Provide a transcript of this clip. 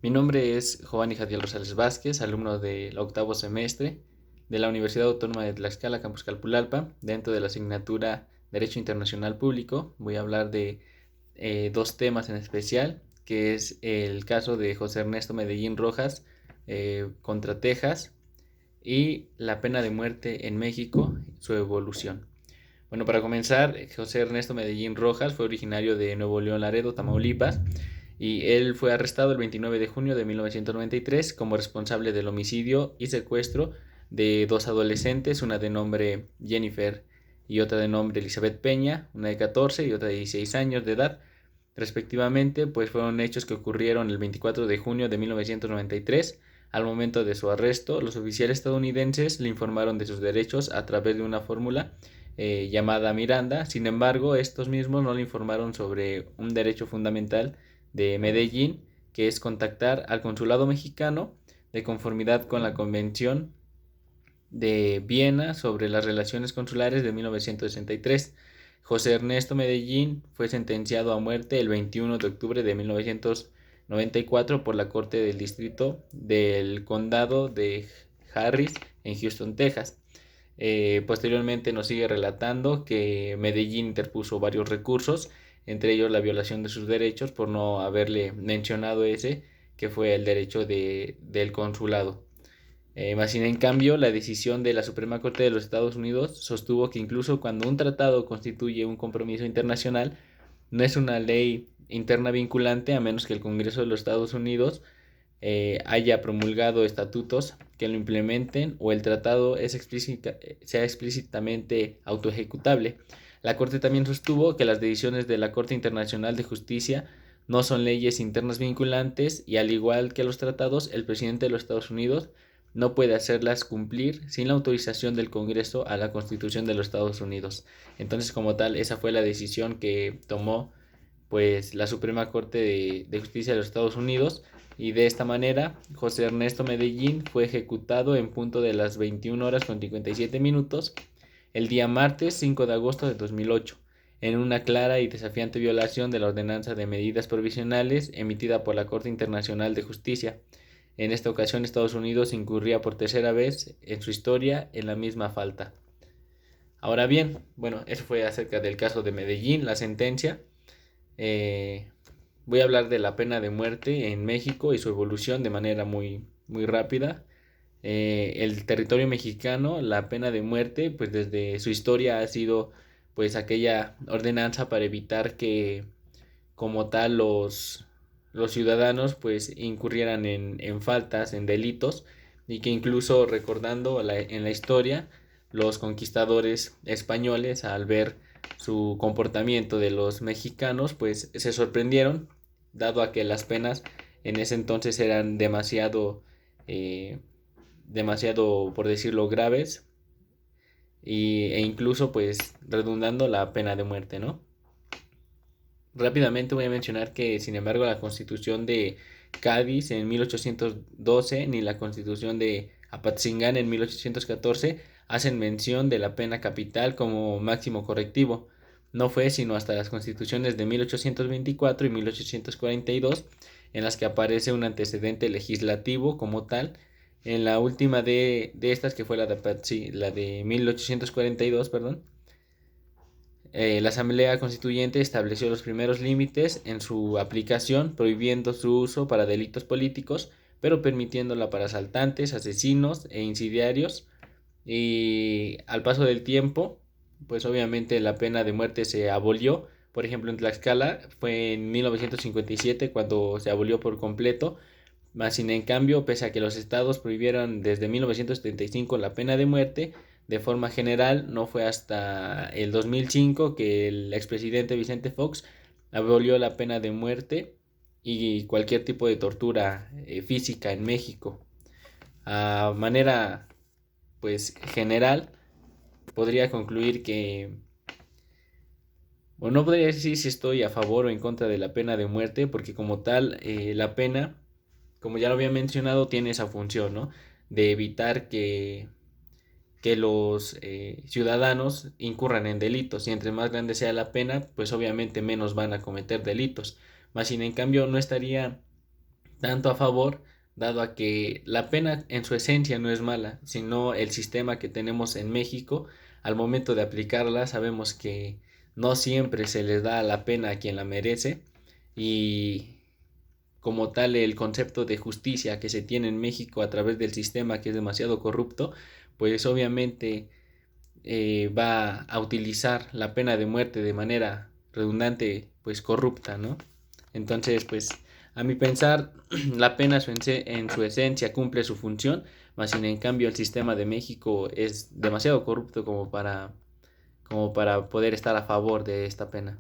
Mi nombre es Giovanni Jadiel Rosales Vázquez, alumno del octavo semestre de la Universidad Autónoma de Tlaxcala, Campus Calpulalpa, dentro de la asignatura Derecho Internacional Público. Voy a hablar de dos temas en especial, que es el caso de José Ernesto Medellín Rojas contra Texas y la pena de muerte en México, su evolución. Bueno, para comenzar, José Ernesto Medellín Rojas fue originario de Nuevo León, Laredo, Tamaulipas, y él fue arrestado el 29 de junio de 1993 como responsable del homicidio y secuestro de dos adolescentes, una de nombre Jennifer y otra de nombre Elizabeth Peña, una de 14 y otra de 16 años de edad, respectivamente, pues fueron hechos que ocurrieron el 24 de junio de 1993. Al momento de su arresto, los oficiales estadounidenses le informaron de sus derechos a través de una fórmula llamada Miranda. Sin embargo, estos mismos no le informaron sobre un derecho fundamental de Medellín, que es contactar al consulado mexicano de conformidad con la Convención de Viena sobre las relaciones consulares de 1963. José Ernesto Medellín fue sentenciado a muerte el 21 de octubre de 1994 por la Corte del Distrito del Condado de Harris en Houston, Texas. Posteriormente nos sigue relatando que Medellín interpuso varios recursos, entre ellos la violación de sus derechos por no haberle mencionado ese, que fue el derecho del consulado. Más sin en cambio, la decisión de la Suprema Corte de los Estados Unidos sostuvo que incluso cuando un tratado constituye un compromiso internacional, no es una ley interna vinculante a menos que el Congreso de los Estados Unidos haya promulgado estatutos que lo implementen o el tratado sea explícitamente autoejecutable. La Corte también sostuvo que las decisiones de la Corte Internacional de Justicia no son leyes internas vinculantes y al igual que los tratados, el presidente de los Estados Unidos no puede hacerlas cumplir sin la autorización del Congreso a la Constitución de los Estados Unidos. Entonces, como tal, esa fue la decisión que tomó pues la Suprema Corte de Justicia de los Estados Unidos, y de esta manera José Ernesto Medellín fue ejecutado en punto de las 21 horas con 57 minutos el día martes 5 de agosto de 2008, en una clara y desafiante violación de la ordenanza de medidas provisionales emitida por la Corte Internacional de Justicia. En esta ocasión Estados Unidos incurría por tercera vez en su historia en la misma falta. Ahora bien, bueno, eso fue acerca del caso de Medellín, la sentencia. Eh, Voy a hablar de la pena de muerte en México y su evolución de manera muy rápida. El territorio mexicano, la pena de muerte, pues desde su historia ha sido pues aquella ordenanza para evitar que como tal los ciudadanos pues incurrieran en faltas, en delitos, y que incluso recordando en la historia, los conquistadores españoles al ver su comportamiento de los mexicanos pues se sorprendieron, dado a que las penas en ese entonces eran eh, demasiado por decirlo graves, e incluso pues redundando la pena de muerte, ¿no? Rápidamente voy a mencionar que, sin embargo, la Constitución de Cádiz en 1812 ni la Constitución de Apatzingán en 1814 hacen mención de la pena capital como máximo correctivo. No fue sino hasta las constituciones de 1824 y 1842 en las que aparece un antecedente legislativo como tal. En la última de estas, que fue la de 1842, perdón, la Asamblea Constituyente estableció los primeros límites en su aplicación, prohibiendo su uso para delitos políticos, pero permitiéndola para asaltantes, asesinos e incendiarios. Y al paso del tiempo, pues obviamente la pena de muerte se abolió. Por ejemplo, en Tlaxcala fue en 1957 cuando se abolió por completo. Más sin en cambio, pese a que los estados prohibieron desde 1975 la pena de muerte, de forma general no fue hasta el 2005 que el expresidente Vicente Fox abolió la pena de muerte y cualquier tipo de tortura física en México. A manera pues general, podría concluir que, bueno, no podría decir si estoy a favor o en contra de la pena de muerte, porque como tal, la pena, como ya lo había mencionado, tiene esa función, ¿no? De evitar que los ciudadanos incurran en delitos, y entre más grande sea la pena, pues obviamente menos van a cometer delitos. Más sin en cambio, no estaría tanto a favor, dado a que la pena en su esencia no es mala, sino el sistema que tenemos en México, al momento de aplicarla sabemos que no siempre se les da la pena a quien la merece y como tal el concepto de justicia que se tiene en México a través del sistema que es demasiado corrupto, pues obviamente va a utilizar la pena de muerte de manera redundante, pues corrupta, ¿no? Entonces, pues a mi pensar, la pena en su esencia cumple su función, más sin en cambio el sistema de México es demasiado corrupto como para poder estar a favor de esta pena.